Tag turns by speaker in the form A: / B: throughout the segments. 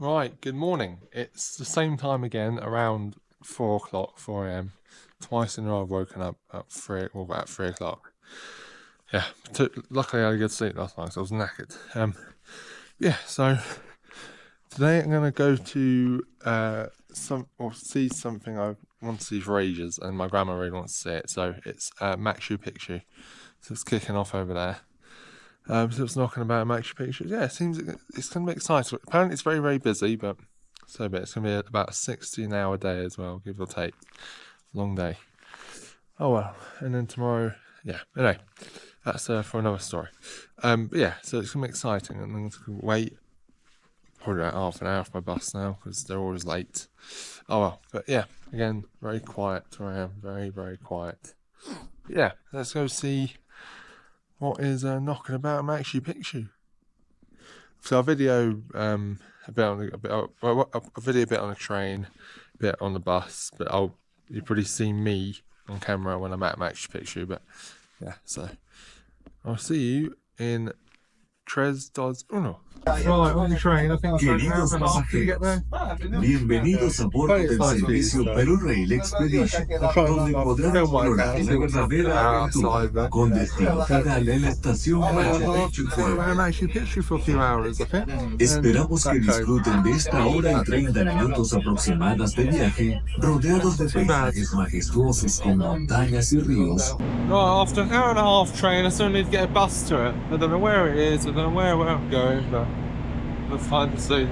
A: Right, good morning. It's the same time again, around 4 o'clock, 4 a.m. Twice in a row I've woken up at 3 o'clock. Yeah, luckily I had a good sleep last night, so I was knackered. Yeah, so today I'm going to go to see something I want to see for ages, and my grandma really wants to see it, so it's Machu Picchu. So it's kicking off over there. So it's knocking about Machu Picchu. Yeah, it seems it's going to be exciting. Apparently it's very, very busy, but so be it. It's going to be about a 16-hour day as well, give or take. Long day. Oh well. And then tomorrow, yeah. Anyway, that's for another story. But yeah, so it's going to be exciting. And I'm going to wait probably about half an hour for my bus now because they're always late. Oh well. But yeah, again, very quiet where I am. Very, very quiet. But yeah, let's go see what is knocking about Machu Picchu. So I video a video a bit on a train, a bit on the bus, but you'll probably see me on camera when I'm at Machu Picchu. But yeah, so I'll see you in Tres Dos Uno. Right, on the train, I think it's
B: Queridos pasajeros, bienvenidos a bordo del servicio Peru Rail Expedition, donde podrán explorar la verdadera aventura con destino final en la estación
A: Machu Picchu for a few hours, I think.
B: Esperamos que disfruten de esta hora y 30 minutos aproximadas de viaje, rodeados de paisajes majestuosos con montañas y ríos.
A: Right, after an hour and a half train, I still need to get a bus to it. I don't know where it is, I don't know where I'm going, but we'll find it soon.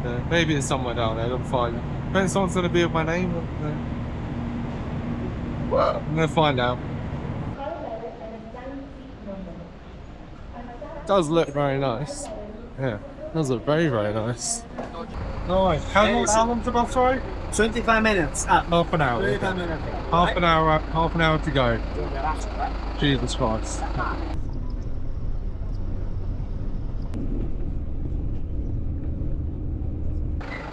A: Yeah, maybe it's somewhere down there, I'll find it. Depends someone's going to be with my name. Well, I'm going to find out. It does look very nice. Yeah, it does look very, very nice. Nice. How long's the bus ride?
C: 25 minutes.
A: Half an hour.
C: 25 minutes.
A: Half an hour to go. Jesus Christ.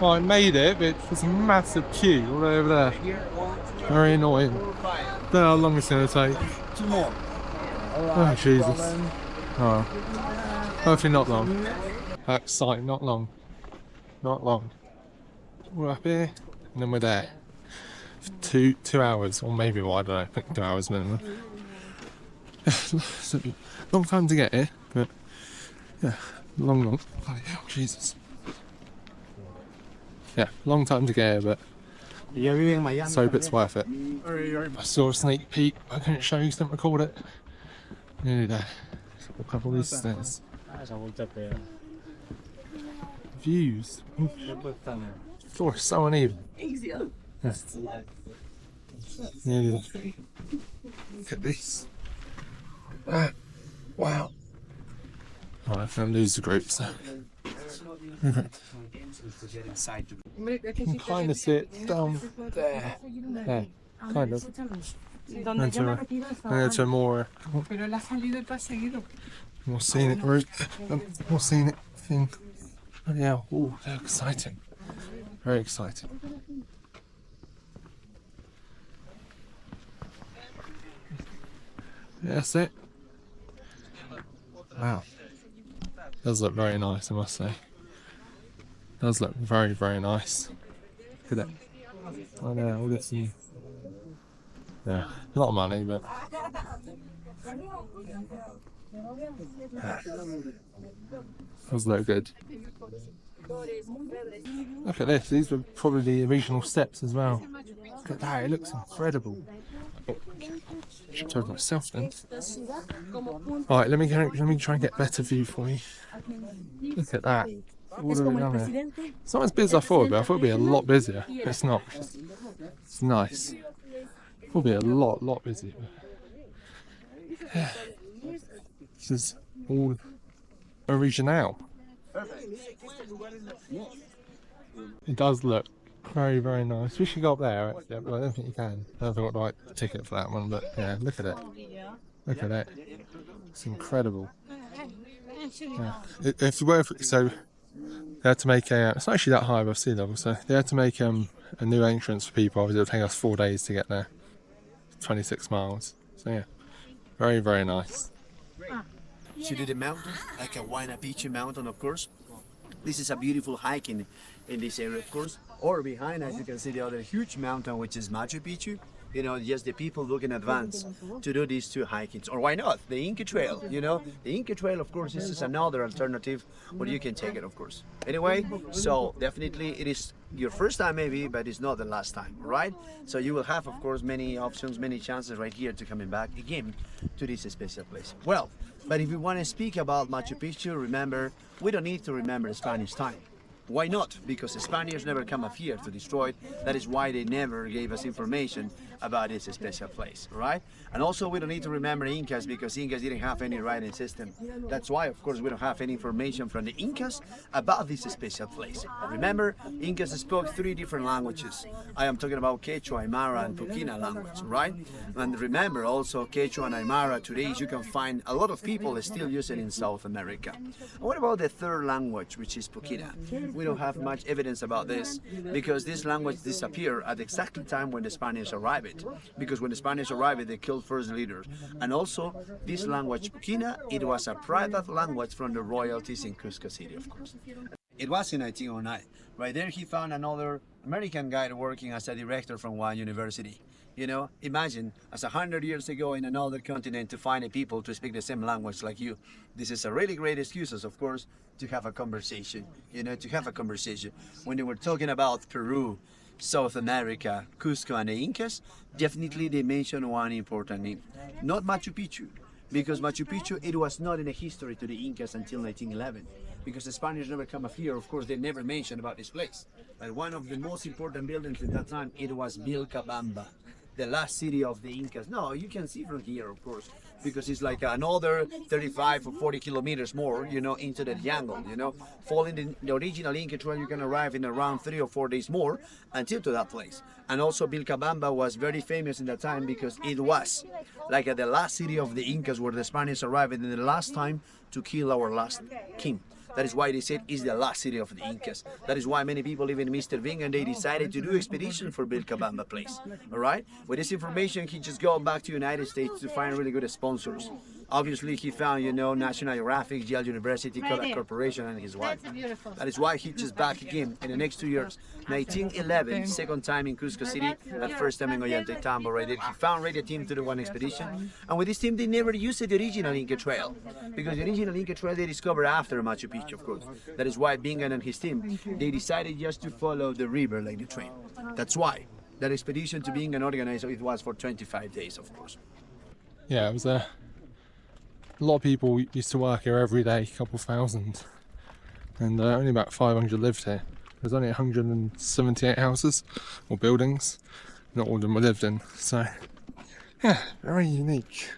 A: Well, I made it, but there's a massive queue all over there. Very annoying. Don't know how long it's going to take. Oh, Jesus. Oh. Hopefully not long. How exciting, not long. Not long. We're up here, and then we're there. For 2 hours, or maybe more, I don't know, I think 2 hours minimum. It's a long time to get here, but yeah, long. Bloody hell, Jesus. Yeah, long time to get here, but so hope it's worth it. I saw a sneak peek, I couldn't show you, didn't record it. Nearly there. Walk up all these stairs. Views. Floor is so uneven. Yes. Nearly there. Look at this. Wow. Alright, I'm going to lose the group, so. You can kind of see it down there. Yeah, kind of. And to a more scenic route, more scenic thing. Oh yeah, ooh, they're exciting. Very exciting. Yeah, that's it. Wow. Does look very nice, I must say. Does look very, very nice. Look at that. I know, all this and yeah, a lot of money, but does look good. Look at this, these were probably the original steps as well. Look at that, it looks incredible. Oh, I should talk myself then. Alright, let me try and get a better view for you. Look at that. All the way down there. It's not as busy as I thought, but I thought it'd be a lot busier. It's not. It's nice. It will be a lot busier. Yeah. This is all original. It does look very, very nice. We should go up there, actually, but I don't think you can. I don't think I've got the right ticket for that one, but yeah, look at it. Look at it. It's incredible. Yeah. If you were, so they had to make it's not actually that high above sea level, so they had to make a new entrance for people. Obviously, it'll take us 4 days to get there. 26 miles. So yeah, very, very nice.
C: to do the mountain, like a Machu Picchu mountain, of course. This is a beautiful hiking in this area, of course. Or behind us, you can see the other huge mountain, which is Machu Picchu. You know, just the people look in advance to do these two hikings. Or why not? The Inca Trail, you know. The Inca Trail, of course, this is another alternative where you can take it, of course. Anyway, so definitely it is your first time maybe, but it's not the last time, right? So you will have, of course, many options, many chances right here to coming back again to this special place. Well, but if we want to speak about Machu Picchu, remember, we don't need to remember Spanish time. Why not? Because the Spaniards never come up here to destroy it. That is why they never gave us information about this special place, right? And also we don't need to remember Incas because Incas didn't have any writing system. That's why, of course, we don't have any information from the Incas about this special place. Remember, Incas spoke 3 different languages. I am talking about Quechua, Aymara, and Puquina language, right? And remember also Quechua and Aymara today you can find a lot of people still use it in South America. And what about the third language, which is Puquina? We don't have much evidence about this because this language disappeared at exactly time when the Spanish arrived. Because when the Spanish arrived, they killed first leaders. And also, this language, Puquina, it was a private language from the royalties in Cusco City, of course. It was in 1909. Right there, he found another American guy working as a director from one university. You know, imagine as 100 years ago in another continent to find a people to speak the same language like you. This is a really great excuses, of course, to have a conversation. You know, to have a conversation. When they were talking about Peru, South America, Cusco, and the Incas, definitely they mentioned one important name. Not Machu Picchu, because Machu Picchu, it was not in the history to the Incas until 1911. Because the Spaniards never come up here, of course, they never mentioned about this place. But one of the most important buildings at that time, it was Vilcabamba, the last city of the Incas. No, you can see from here, of course, because it's like another 35 or 40 kilometers more, you know, into the jungle, you know. Following the original Inca Trail, you can arrive in around 3 or 4 days more until to that place. And also Vilcabamba was very famous in that time because it was like the last city of the Incas where the Spaniards arrived in the last time to kill our last king. That is why they said it's the last city of the Incas. That is why many people, even Mr. Ving, and they decided to do expedition for Vilcabamba place. All right? With this information, he just go back to United States to find really good sponsors. Obviously, he found, you know, National Geographic, Yale University, Kodak Corporation, and his wife. That is why he just back again in the next 2 years. 1911, second time in Cusco City, that first time in Ollantaytambo, right there. He found already a team to do one expedition. And with this team, they never used the original Inca Trail. Because the original Inca Trail they discovered after Machu Picchu, of course. That is why Bingham and his team, they decided just to follow the river like the train. That's why that expedition to Bingham organized, it was for 25 days, of course.
A: Yeah, it was a lot of people used to work here every day, a couple thousand, and only about 500 lived here. There's only 178 houses or buildings, not all of them were lived in. So, yeah, very unique,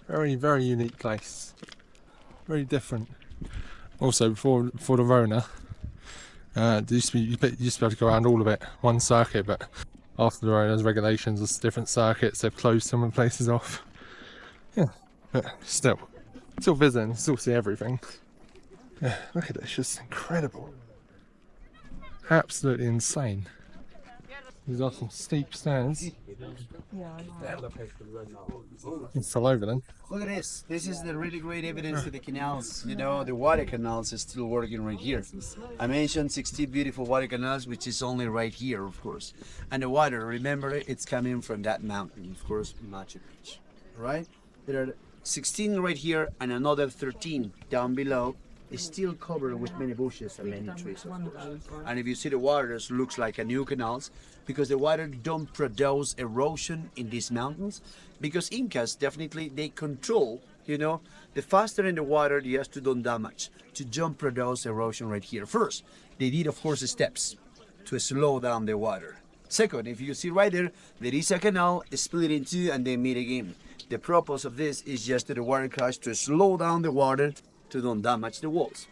A: very unique place, very different. Also, before the Rona, you used to be able to go around all of it, one circuit, but after the Rona, there's regulations, there's different circuits, they've closed some of the places off. Yeah, but still visiting, still see everything. Yeah, look at it, it's just incredible. Absolutely insane. These are some steep stairs. It's all over then.
C: Look at this. This is the really great evidence to the canals. You know, the water canals is still working right here. I mentioned 60 beautiful water canals, which is only right here, of course. And the water, remember, it's coming from that mountain, of course, Machu Picchu. Right? There are 16 right here and another 13 down below. Is still covered with many bushes and many trees, of course. And if you see the water, it looks like a new canals because the water don't produce erosion in these mountains because Incas definitely they control, you know, the faster in the water, the less to don't damage, to don't produce erosion right here. First, they did of course steps to slow down the water. Second, if you see right there, there is a canal split in two and they meet again. The purpose of this is just to the water crash to slow down the water to don't damage the walls.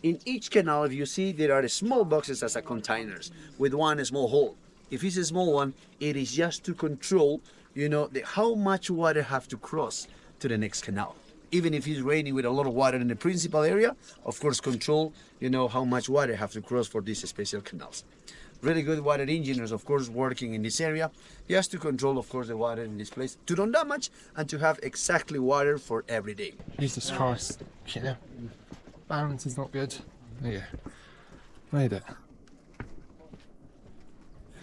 C: In each canal, if you see, there are small boxes as a containers with one small hole. If it's a small one, it is just to control, you know, how much water have to cross to the next canal. Even if it's raining with a lot of water in the principal area, of course, control, you know, how much water have to cross for these special canals. really good water engineers, of course, working in this area. He has to control, of course, the water in this place to don't damage and to have exactly water for every day.
A: Jesus Christ. Yeah. Balance is not good. Yeah. Made it.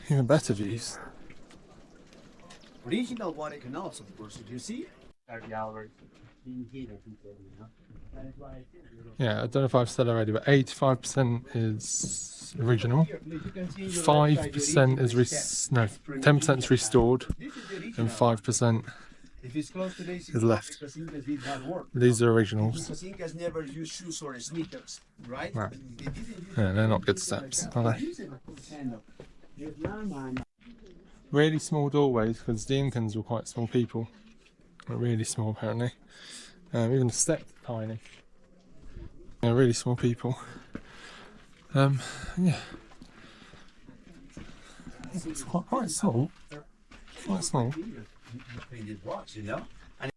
A: Even better views.
C: Original water canals, of course, if you see.
A: Yeah, I don't know if I've said already, but 85% is original, 5% is 10% is restored, and 5%
C: If it's close to this,
A: is left.
C: because Incas did not work.
A: These are originals.
C: Because Incas never used shoes or sneakers, right?
A: Right.
C: They didn't use
A: Yeah, they're not good steps, are they? Really small doorways because the Incans were quite small people. They're really small apparently. Even the steps are tiny. They're really small people. Yeah. It's quite small. Quite small.
C: painted rocks, you know? And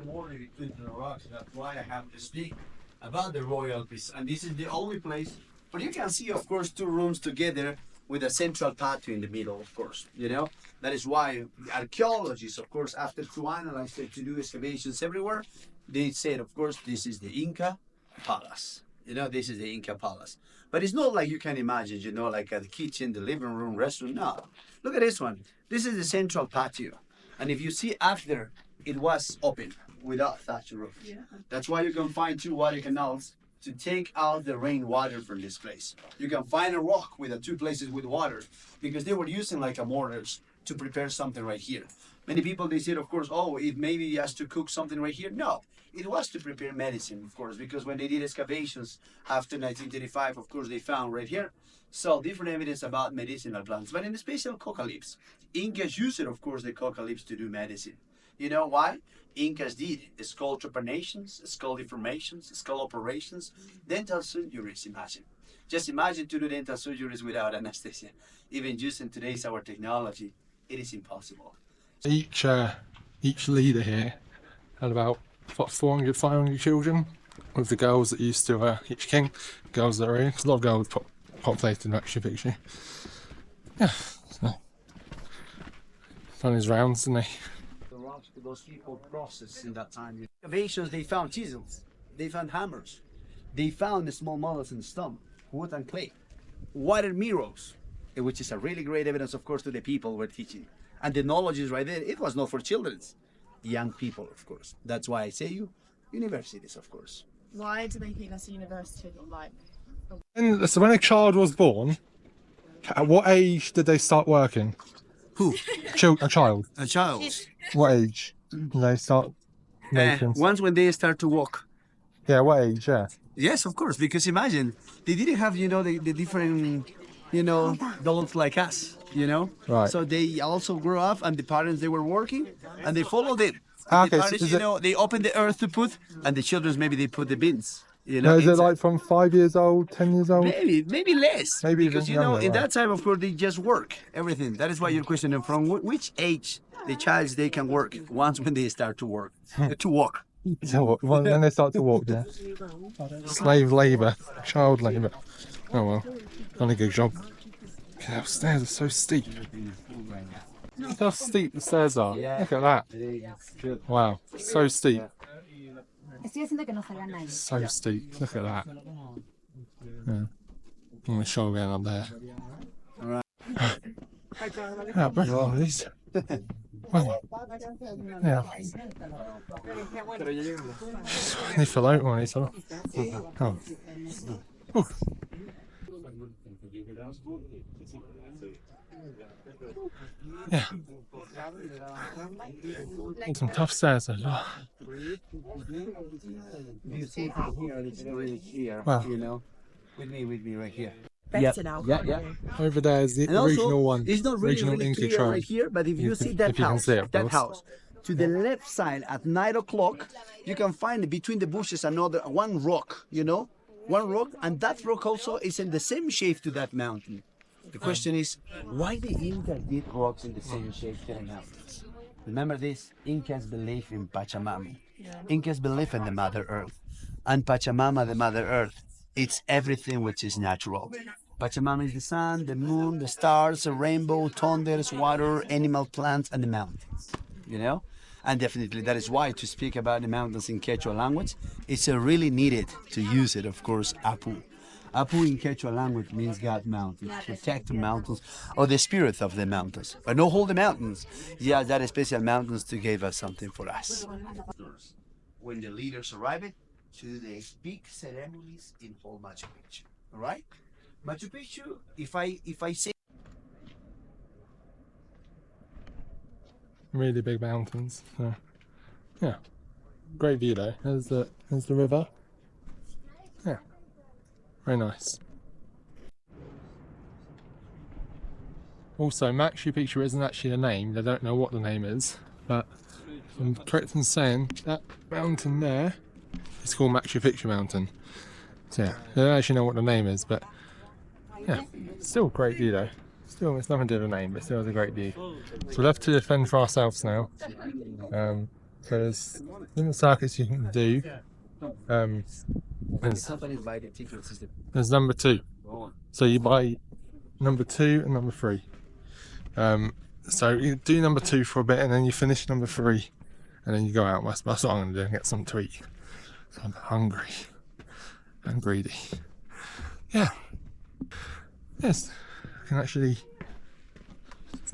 C: more between the rocks, that's why I have to speak about the royal piece. And this is the only place, but you can see, of course, two rooms together with a central patio in the middle, of course, you know? That is why archaeologists, of course, after to analyze it, to do excavations everywhere, they said, of course, this is the Inca palace. You know, this is the Inca palace. But it's not like you can imagine, you know, like the kitchen, the living room, restaurant. No. Look at this one. This is the central patio. And if you see after, it was open without thatch roof. Yeah. That's why you can find two water canals to take out the rainwater from this place. You can find a rock with the two places with water because they were using like a mortars to prepare something right here. Many people, they said, of course, oh, it maybe has to cook something right here. No, it was to prepare medicine, of course, because when they did excavations after 1935, of course, they found right here so different evidence about medicinal plants, but in the special coca leaves. Incas used it, of course, the coca leaves to do medicine. You know why? Incas did skull trepanations, skull deformations, skull operations, dental surgeries, imagine. Just imagine to do dental surgeries without anesthesia. Even using today's our technology, it is impossible.
A: Each leader here had about 400, 500 children, with the girls that used to, each king, girls that are in, because a lot of girls populated Machu Picchu. Yeah, so, done his rounds, didn't he?
C: The rocks for those people processed in that time. Excavations, they found chisels, they found hammers, they found the small models in stone, wood and clay, water mirrors, which is a really great evidence, of course, to the people we're teaching. And the knowledge is right there. It was not for children, young people, of course. That's why I say you, universities, of course.
D: Why do they think that's a university? Like,
A: And so when a child was born, at what age did they start working?
C: Who?
A: A child.
C: A child.
A: What age did they start making?
C: Once when they start to walk.
A: Yeah, what age, yeah.
C: Yes, of course, because imagine, they didn't have, you know, the different, you know, adults like us, you know?
A: Right.
C: So they also grew up and the parents, they were working and they followed it.
A: Okay,
C: the
A: so
C: parents,
A: is
C: you
A: it-
C: know, they opened the earth to put and the children, maybe they put the bins, you
A: No,
C: know?
A: is it
C: inside.
A: like from 5 years old, 10 years old?
C: Maybe less.
A: Maybe
C: because,
A: even
C: you know,
A: younger,
C: in
A: right.
C: that time, of course, they just work, everything. That is why you're questioning from which age the child, they can work once when they start to work, to walk.
A: So what, then they start to walk, yeah. Slave labour, child labour. Oh well, done a good job. Okay, those stairs are so steep. Look how steep the stairs are. Look at that. Wow, so steep.
E: Estoy haciendo que no salga nadie.
A: So steep. Look at that. Yeah. I'm going to show again up there. Yeah, breath of these. Well, yeah. Ni float one, it's all. Oh. Ooh. Yeah. Some tough stairs as well.
C: You see from here, it's really clear,
A: Wow.
C: you know? With me right here.
D: better now.
C: Yeah.
A: Over there is the
C: And
A: original
C: also,
A: one.
C: it's not really,
A: Original
C: really
A: Inca
C: clear
A: tribe.
C: right here, but if you see that
A: if you can
C: house,
A: see it, of
C: that
A: course.
C: house, to the left side at 9 o'clock, you can find between the bushes another one rock, you know? One rock, and that rock also is in the same shape to that mountain. The question is, why the Incas did rocks in the same shape to the mountains? Remember this, Incas believe in Pachamama. Incas believe in the Mother Earth. And Pachamama, the Mother Earth, it's everything which is natural. Pachamama is the sun, the moon, the stars, the rainbow, thunders, water, animal, plants, and the mountains. You know, and definitely that is why to speak about the mountains in Quechua language, it's really needed to use it. Of course, Apu. Apu in Quechua language means God mountains, protect the mountains, or the spirit of the mountains, but no hold the mountains. Yeah, that special mountains to give us something for us. When the leaders arrive to the big ceremonies in whole Machu Picchu, all right? Machu Picchu, if I say
A: Really big mountains. So, yeah, great view though. There's the river. Yeah, very nice. Also, Machu Picchu isn't actually a name. They don't know what the name is, but if I'm correct in saying that mountain there is called Machu Picchu Mountain. So yeah, they don't actually know what the name is, but yeah, still great view though. Still, it's nothing to do with the name, but still has a great view. So we'll have to defend for ourselves now. So there's different circuits you can do. There's number 2. So you buy number 2 and number 3. So you do number 2 for a bit, and then you finish number 3, and then you go out. That's what I'm going to do and get something to eat. So I'm hungry and greedy. Yeah. Yes. I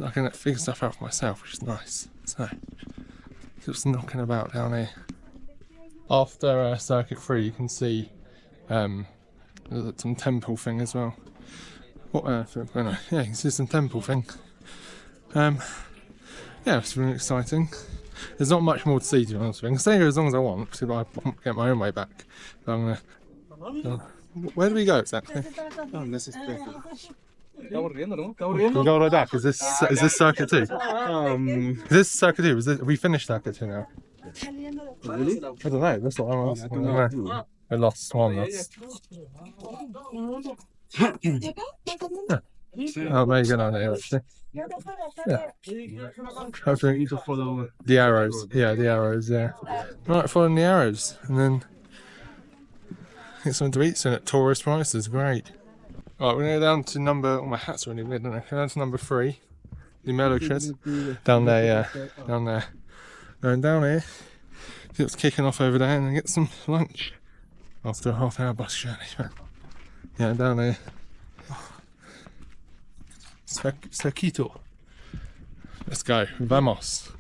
A: can figure stuff out for myself, which is nice. So, just knocking about down here. After circuit 3, you can see some temple thing as well. What earth? Yeah, you can see some temple thing. Yeah, it's really exciting. There's not much more to see, to be honest with you. I can stay here as long as I want, because I won't get my own way back. But I'm gonna. Where do we go exactly? Can we go like that? Is this circuit 2? Is this circuit 2? Have we finished circuit 2 now? Really? I don't know. That's what I'm asking. I lost one. Oh, maybe good idea actually. Yeah. Hopefully to follow the arrows. Yeah, the arrows. Yeah. Right, following the arrows, and then get something to eat soon at tourist prices. Great. Right, we're going to go down to number. Oh, my hat's really weird, don't I? Down to number 3. The mellow shed. Down there, yeah. Down there. Going down here. See what's kicking off over there, and then get some lunch after a half-hour bus journey. Yeah, down here. Cerquito. Let's go. Vamos.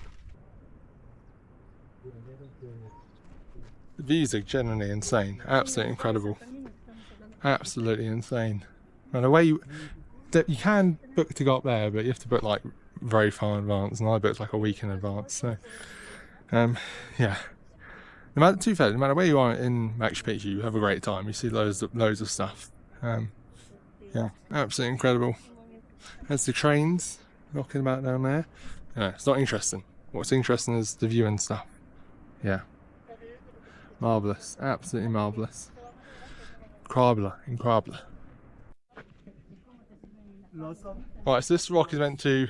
A: The views are genuinely insane. Absolutely incredible. Absolutely insane. And the way you can book to go up there, but you have to book like very far in advance, and I booked like a week in advance. So, yeah. No matter where you are in Machu Picchu, you have a great time. You see loads of stuff. Yeah, absolutely incredible. There's the trains knocking about down there. Yeah, it's not interesting. What's interesting is the view and stuff. Yeah. Marvellous. Absolutely marvellous. Incredible. Right, so this rock is meant to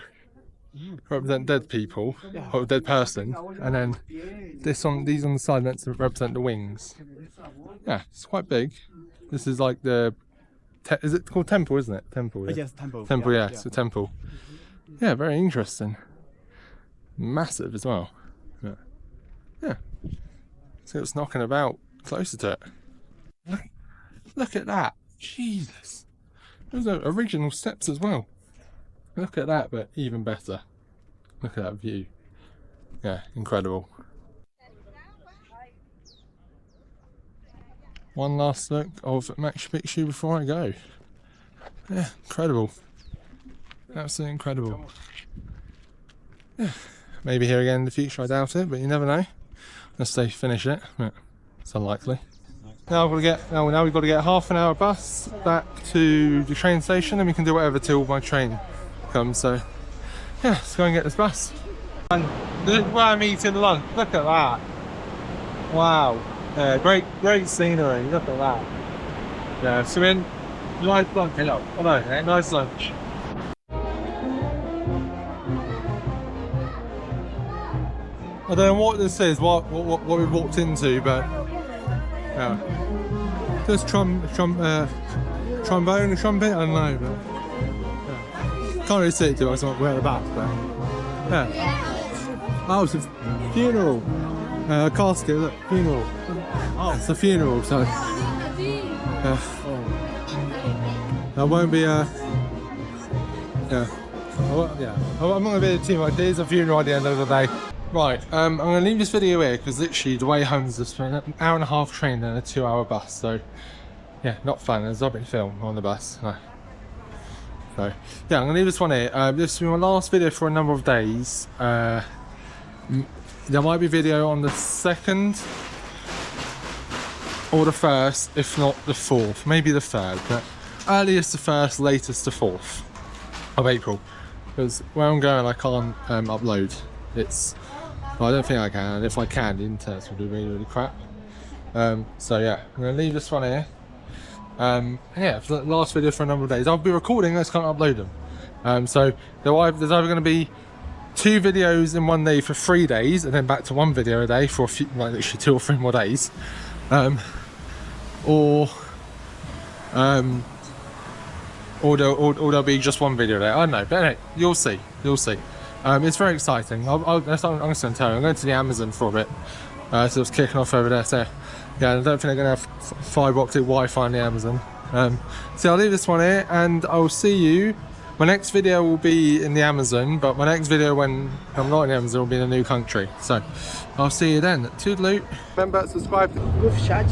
A: represent dead people, or a dead person, and then these on the side meant to represent the wings. Yeah, it's quite big. This is like the is it called temple, isn't it? Temple. Yeah.
F: Yes, temple.
A: Temple, yeah, it's a temple. Yeah, very interesting. Massive as well. Yeah. See what's knocking about closer to it. Look at that. Jesus. Those are original steps as well. Look at that, but even better. Look at that view. Yeah, incredible. One last look of Machu Picchu before I go. Yeah, incredible. Absolutely incredible. Yeah, maybe here again in the future, I doubt it, but you never know. Unless they finish it, but it's unlikely. Now we've got to get half an hour bus back to the train station, and we can do whatever till my train comes. So yeah, let's go and get this bus. And this is where I'm eating lunch. Look at that! Wow, great scenery. Look at that. Yeah, so in nice lunch. Hello. Oh no, nice lunch. I don't know what this is, what we walked into, but yeah. Does trombone, trumpet? I don't know. But, yeah. Can't really see it too much. We're at the back, but yeah. Oh, it's a funeral. Casket, look, funeral. Oh, it's a funeral, so that won't be yeah. I'm not gonna be too much. There's a funeral at the end of the day. Right, I'm gonna leave this video here because literally the way home is just an hour and a half train and a 2-hour bus. So yeah, not fun. There's not been film on the bus. No. So yeah, I'm gonna leave this one here. This will be my last video for a number of days. There might be a video on the 2nd or the 1st, if not the 4th, maybe the 3rd, but earliest the 1st, latest the 4th of April. Because where I'm going, I can't upload. Well, I don't think I can, and if I can, the internet will be really, really crap. So yeah, I'm gonna leave this one here. Yeah, for the last video for a number of days. I'll be recording, I just can't upload them. So there's either going to be 2 videos in one day for 3 days, and then back to 1 video a day for a few, like literally 2 or 3 more days, or there'll be just 1 video a day. I don't know, but anyway, you'll see. It's very exciting. I'm just going to tell you, I'm going to the Amazon for a bit, so it's kicking off over there. So yeah, I don't think they're going to have fibre optic Wi-Fi on the Amazon. So I'll leave this one here, and I'll see you. My next video will be in the Amazon, but my next video when I'm not in the Amazon will be in a new country. So I'll see you then. Toodaloo. Remember, subscribe to
C: Guff chat.